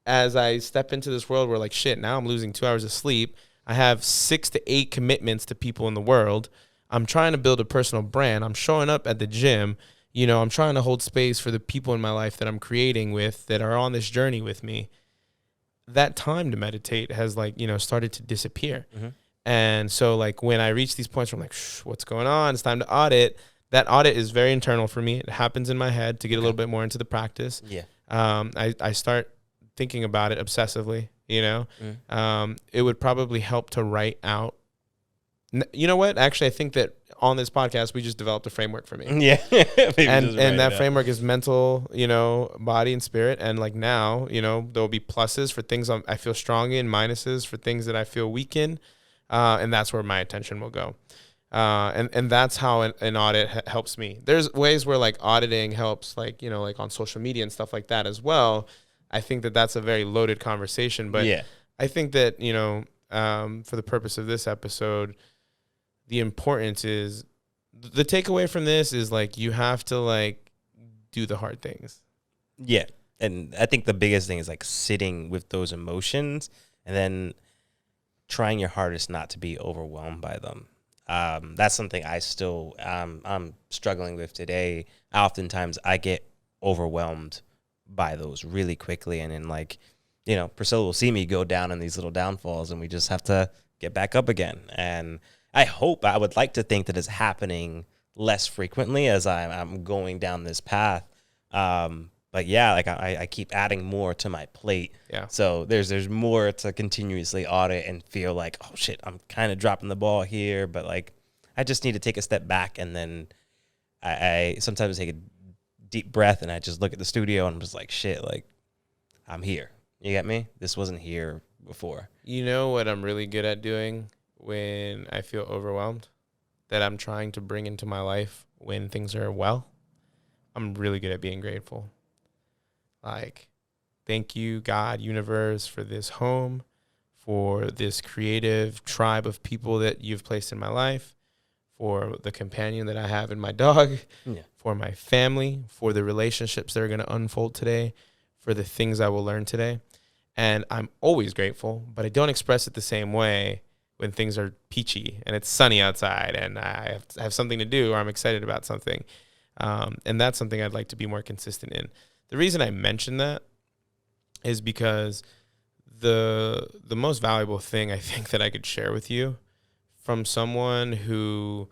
As I step into this world where, like, shit, now I'm losing 2 hours of sleep. I have 6 to 8 commitments to people in the world. I'm trying to build a personal brand. I'm showing up at the gym. I'm trying to hold space for the people in my life that I'm creating with, that are on this journey with me. That time to meditate has, like, started to disappear. Mm-hmm. And so, like, when I reach these points where I'm like, what's going on? It's time to audit. That audit is very internal for me. It happens in my head to get a little bit more into the practice. Yeah. I start thinking about it obsessively, It would probably help to write out. You know what? Actually, I think that on this podcast, we just developed a framework for me. Yeah. and that framework is mental, body and spirit. And, like, now, there'll be pluses for things I feel strong in, minuses for things that I feel weak in. And that's where my attention will go. And that's how an audit helps me. There's ways where, like, auditing helps, like, like on social media and stuff like that as well. I think that that's a very loaded conversation, but yeah. I think that, for the purpose of this episode, the importance is, the takeaway from this is, like, you have to, like, do the hard things. Yeah. And I think the biggest thing is, like, sitting with those emotions and then trying your hardest not to be overwhelmed by them. That's something I still, I'm struggling with today. Oftentimes I get overwhelmed by those really quickly. And then, like, Priscilla will see me go down in these little downfalls, and we just have to get back up again. And I would like to think that it's happening less frequently as I'm going down this path. But yeah, like, I keep adding more to my plate. Yeah. So there's more to continuously audit and feel like, oh shit, I'm kind of dropping the ball here, but, like, I just need to take a step back, and then I sometimes take a deep breath and I just look at the studio and I'm just like, shit, like, I'm here. You get me? This wasn't here before. You know what I'm really good at doing when I feel overwhelmed, that I'm trying to bring into my life when things are well? I'm really good at being grateful. Like, thank you, God, universe, for this home, for this creative tribe of people that you've placed in my life, for the companion that I have in my dog, for my family, for the relationships that are going to unfold today, for the things I will learn today. And I'm always grateful, but I don't express it the same way when things are peachy and it's sunny outside and I have something to do, or I'm excited about something. And that's something I'd like to be more consistent in. The reason I mention that is because the most valuable thing I think that I could share with you from someone who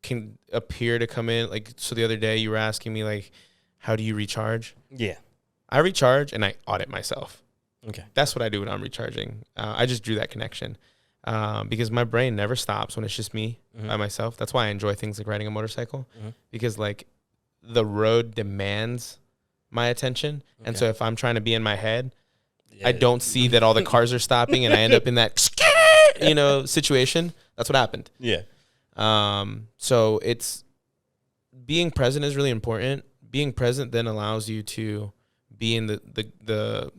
can appear to come in, like, so the other day you were asking me, like, how do you recharge? Yeah. I recharge and I audit myself. Okay. That's what I do when I'm recharging. I just drew that connection because my brain never stops when it's just me by myself. That's why I enjoy things like riding a motorcycle, because, like, the road demands my attention. Okay. And so if I'm trying to be in my head, I don't see that all the cars are stopping and I end up in that, situation. That's what happened. Yeah. So it's being present is really important. Being present then allows you to be in the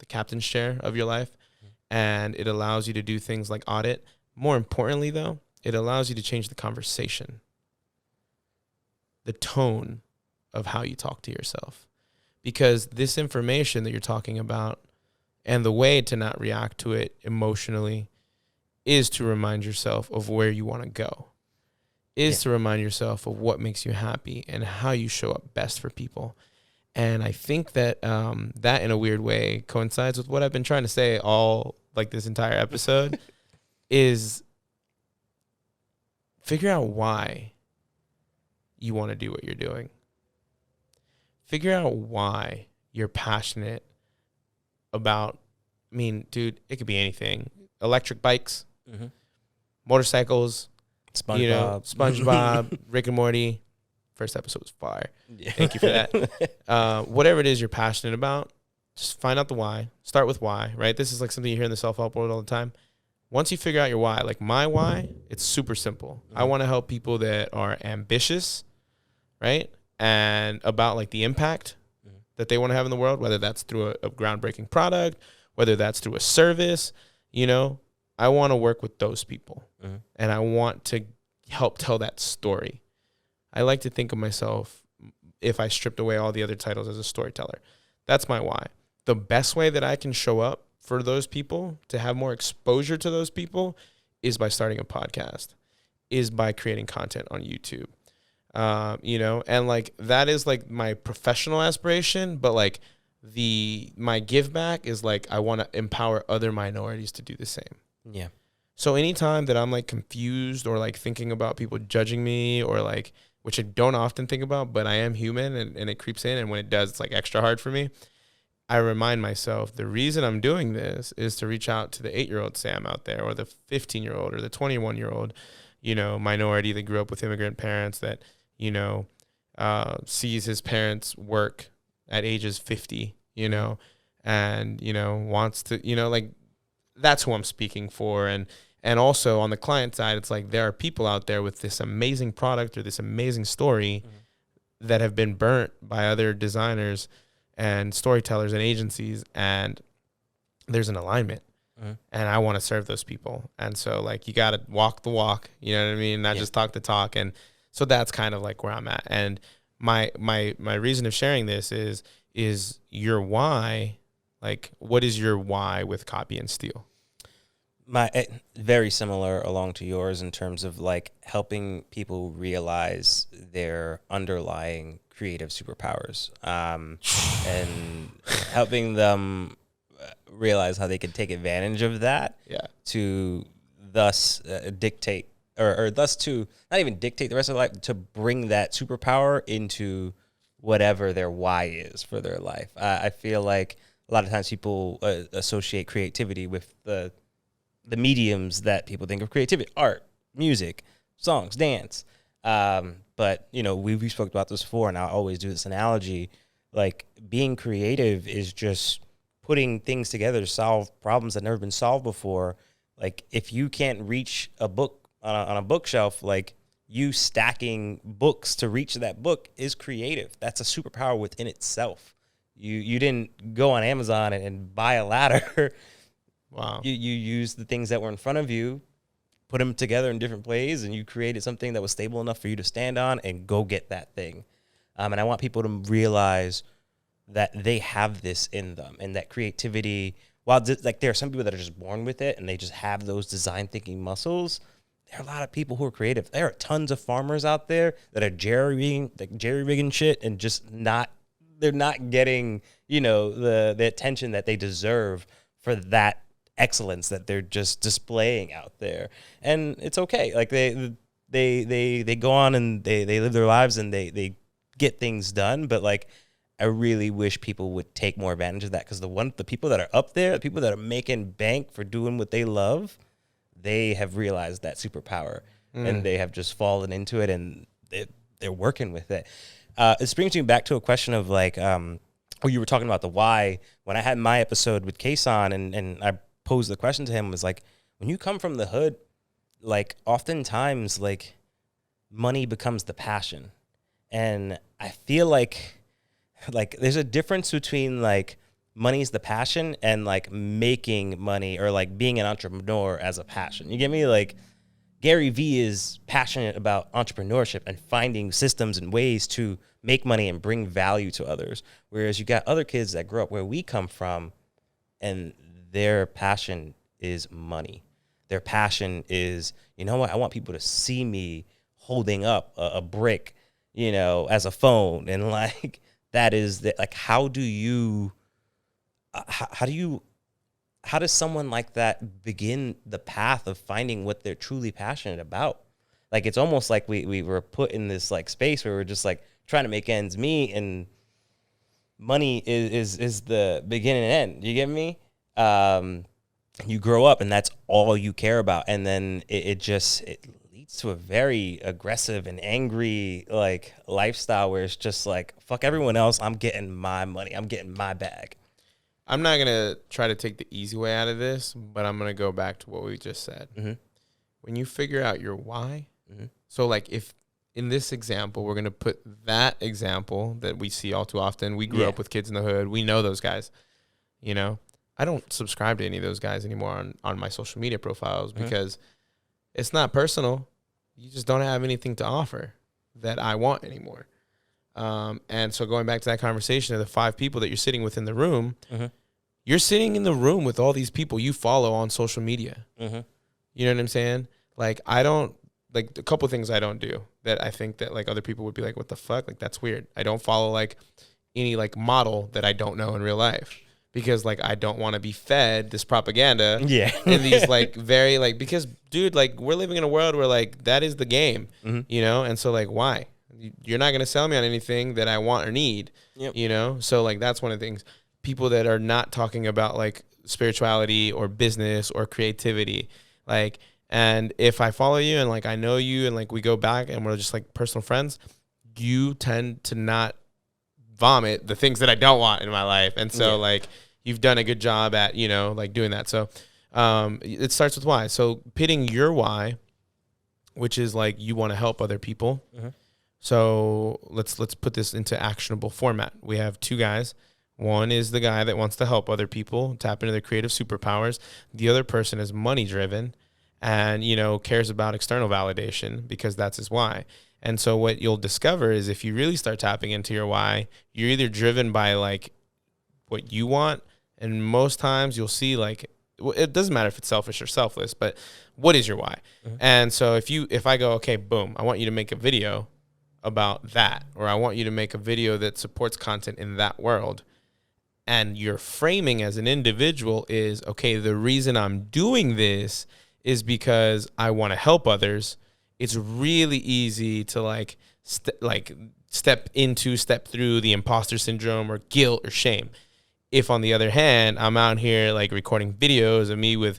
captain's chair of your life, and it allows you to do things like audit. More importantly, though, it allows you to change the conversation, the tone of how you talk to yourself, because this information that you're talking about and the way to not react to it emotionally is to remind yourself of where you want to go, to remind yourself of what makes you happy and how you show up best for people. And I think that that in a weird way coincides with what I've been trying to say all like this entire episode is figure out why you want to do what you're doing. Figure out why you're passionate about, I mean, dude, it could be anything. Electric bikes, motorcycles, SpongeBob, Rick and Morty. First episode was fire. Yeah. Thank you for that. Whatever it is you're passionate about, just find out the why. Start with why, right? This is like something you hear in the self-help world all the time. Once you figure out your why, like my why, it's super simple. I want to help people that are ambitious, right? And about like the impact that they want to have in the world, whether that's through a groundbreaking product, whether that's through a service, you know, I want to work with those people and I want to help tell that story. I like to think of myself, if I stripped away all the other titles, as a storyteller. That's my why. The best way that I can show up for those people, to have more exposure to those people, is by starting a podcast, is by creating content on YouTube. You know, and like that is like my professional aspiration, but like my give back is like I want to empower other minorities to do the same. Yeah. So anytime that I'm like confused or like thinking about people judging me or like, which I don't often think about, but I am human and it creeps in, and when it does, it's like extra hard for me. I remind myself the reason I'm doing this is to reach out to the 8-year-old Sam out there, or the 15-year-old or the 21-year-old, you know, minority that grew up with immigrant parents that, you know, sees his parents work at ages 50, you know, and, you know, wants to, you know, like that's who I'm speaking for. And also on the client side, it's like there are people out there with this amazing product or this amazing story that have been burnt by other designers and storytellers and agencies, and there's an alignment. And I want to serve those people. And so like you got to walk the walk, you know what I mean? Not just talk the talk. And so that's kind of like where I'm at. And my reason of sharing this is your why. Like, what is your why with Copy and Steal? Very similar along to yours in terms of like helping people realize their underlying creative superpowers, and helping them realize how they can take advantage of that to thus dictate or thus to not even dictate the rest of their life, to bring that superpower into whatever their why is for their life. I feel like a lot of times people associate creativity with the mediums that people think of creativity: art, music, songs, dance. But, you know, we spoke about this before, and I always do this analogy. Like, being creative is just putting things together to solve problems that never been solved before. Like, if you can't reach a book on a bookshelf, like, you stacking books to reach that book is creative. That's a superpower within itself. You didn't go on Amazon and buy a ladder. Wow. You used the things that were in front of you, put them together in different ways, and you created something that was stable enough for you to stand on and go get that thing. And I want people to realize that they have this in them, and that creativity, while like there are some people that are just born with it and they just have those design thinking muscles, there are a lot of people who are creative. There are tons of farmers out there that are jerry-rigging shit and just they're not getting, you know, the attention that they deserve for that excellence that they're just displaying out there. And it's okay. Like they go on and they live their lives and they get things done. But like, I really wish people would take more advantage of that, because the people that are up there, the people that are making bank for doing what they love, they have realized that superpower and they have just fallen into it, and they're working with it. It brings me back to a question of like, where you were talking about the why. When I had my episode with Kason and I posed the question to him, was like, when you come from the hood, like oftentimes like money becomes the passion. And I feel like there's a difference between like money's the passion and like making money or like being an entrepreneur as a passion. You get me? Like Gary Vee is passionate about entrepreneurship and finding systems and ways to make money and bring value to others. Whereas you got other kids that grow up where we come from and their passion is money. Their passion is, you know what? I want people to see me holding up a brick, you know, as a phone. And like, that is the, like, how does someone like that begin the path of finding what they're truly passionate about? Like, it's almost like we were put in this like space where we're just like trying to make ends meet, and money is the beginning and end. You get me? You grow up and that's all you care about. And then it leads to a very aggressive and angry like lifestyle where it's just like, fuck everyone else. I'm getting my money. I'm getting my bag. I'm not going to try to take the easy way out of this, but I'm going to go back to what we just said. Mm-hmm. When you figure out your why, Mm-hmm. so like if in this example, we're going to put that example that we see all too often. We grew up with kids in the hood. We know those guys, you know. I don't subscribe to any of those guys anymore on my social media profiles because it's not personal. You just don't have anything to offer that I want anymore. And so going back to that conversation of the 5 people that you're sitting with in the room, you're sitting in the room with all these people you follow on social media. You know what I'm saying? Like, I don't, like, a couple of things I don't do that I think that like other people would be like, what the fuck? Like, that's weird. I don't follow like any like model that I don't know in real life. Because, like, I don't want to be fed this propaganda. And these, like, very, like, because, dude, like, we're living in a world where, like, that is the game, you know? And so, like, why? You're not going to sell me on anything that I want or need, you know? So, like, that's one of the things. People that are not talking about, like, spirituality or business or creativity. Like, and if I follow you and, like, I know you and, like, we go back and we're just, like, personal friends, you tend to not vomit the things that I don't want in my life. And so like you've done a good job at, you know, like doing that. So it starts with why. So pitting your why, which is like you want to help other people. So let's put this into actionable format. We have 2 guys. One is the guy that wants to help other people tap into their creative superpowers. The other person is money driven and, you know, cares about external validation because that's his why. And so what you'll discover is if you really start tapping into your why, you're either driven by like what you want. And most times you'll see like, it doesn't matter if it's selfish or selfless, but what is your why? And so if I go, okay, boom, I want you to make a video about that, or I want you to make a video that supports content in that world. And your framing as an individual is, okay, the reason I'm doing this is because I want to help others. It's really easy to like step through the imposter syndrome or guilt or shame. If on the other hand, I'm out here like recording videos of me with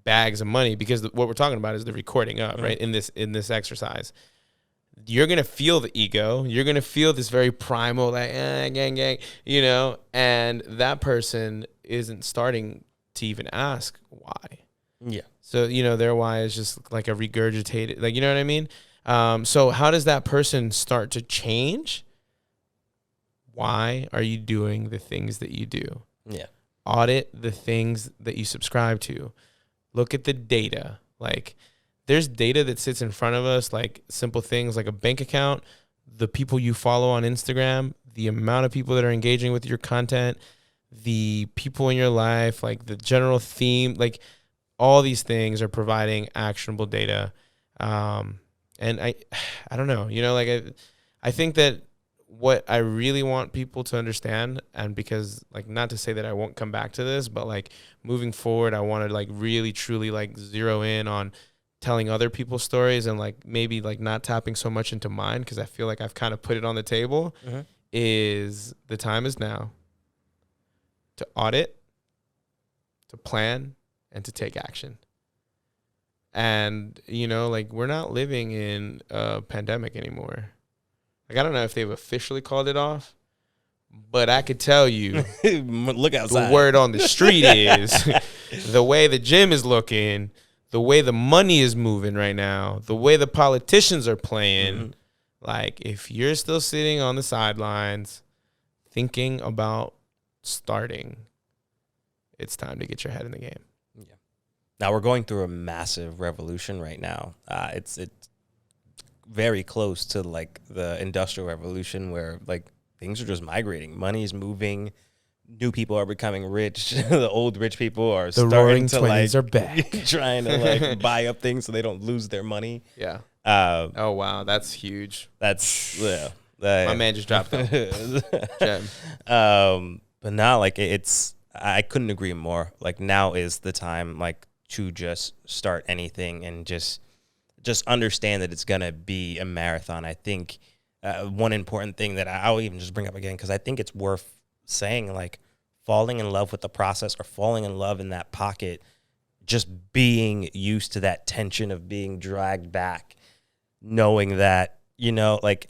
bags of money, because what we're talking about is the recording of, right? In this exercise, you're going to feel the ego. You're going to feel this very primal, like, gang, you know, and that person isn't starting to even ask why. Yeah. So, you know, their why is just like a regurgitated, like, you know what I mean? So how does that person start to change? Why are you doing the things that you do? Yeah. Audit the things that you subscribe to. Look at the data. Like, there's data that sits in front of us, like simple things like a bank account, the people you follow on Instagram, the amount of people that are engaging with your content, the people in your life, like the general theme, like all these things are providing actionable data. And I don't know, you know, like I think that what I really want people to understand, and because like, not to say that I won't come back to this, but like moving forward, I want to like really truly like zero in on telling other people's stories and like maybe like not tapping so much into mine, because I feel like I've kind of put it on the table, is the time is now to audit, to plan, and to take action. And, you know, like we're not living in a pandemic anymore. Like, I don't know if they've officially called it off, but I could tell you look outside. The word on the street is the way the gym is looking, the way the money is moving right now, the way the politicians are playing, like if you're still sitting on the sidelines thinking about starting, it's time to get your head in the game. Yeah. Now we're going through a massive revolution right now. It's very close to like the Industrial Revolution, where like things are just migrating. Money's moving. New people are becoming rich. The old rich people are The starting Roaring to Twenties like are back. trying to like buy up things so they don't lose their money. Yeah. Um, Oh wow, that's huge. that's My man just dropped that. Gem. But now like I couldn't agree more. Like now is the time like to just start anything and just understand that it's gonna be a marathon. I think one important thing that I'll even just bring up again, because I think it's worth saying, like falling in love with the process or falling in love in that pocket, just being used to that tension of being dragged back, knowing that, you know, like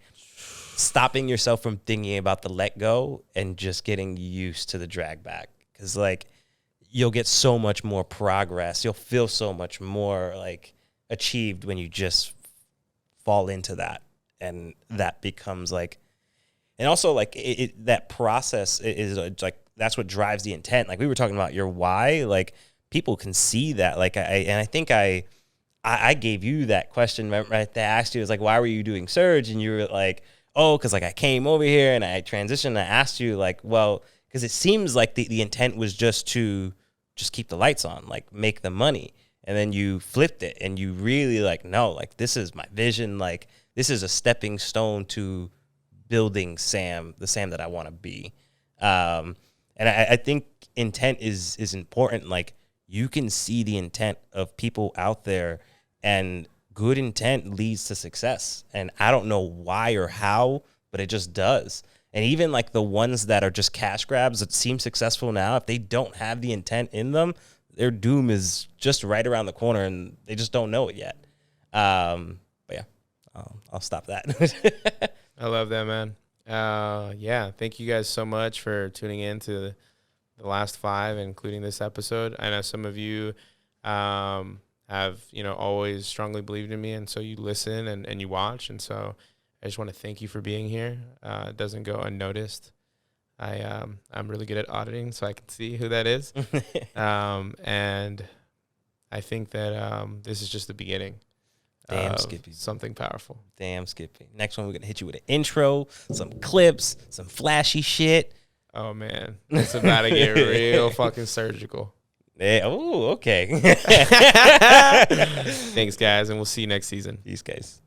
stopping yourself from thinking about the let go and just getting used to the drag back. Because like you'll get so much more progress. You'll feel so much more like achieved when you just fall into that. And that becomes like, and also like that process is like, that's what drives the intent. Like we were talking about your why, like people can see that. Like I think I gave you that question, right? They asked you, it was like, why were you doing Surge? And you were like, oh, because like I came over here and I transitioned and I asked you like, well, because it seems like the intent was just to just keep the lights on, like make the money. And then you flipped it and you really like, no, like this is my vision. Like this is a stepping stone to building Sam, the Sam that I want to be. And I think intent is important. Like you can see the intent of people out there, and good intent leads to success. And I don't know why or how, but it just does. And even like the ones that are just cash grabs that seem successful now, if they don't have the intent in them, their doom is just right around the corner and they just don't know it yet. But yeah, I'll stop that. I love that, man. Yeah, thank you guys so much for tuning in to the last 5, including this episode. I know some of you have, you know, always strongly believed in me, and so you listen and you watch, and so I just want to thank you for being here. It doesn't go unnoticed. I'm really good at auditing, so I can see who that is. And I think that this is just the beginning. Damn, Skippy. Something powerful. Damn, Skippy. Next one, we're going to hit you with an intro, some clips, some flashy shit. Oh, man. It's about to get real fucking surgical. Yeah. Oh, okay. Thanks, guys, and we'll see you next season. These guys.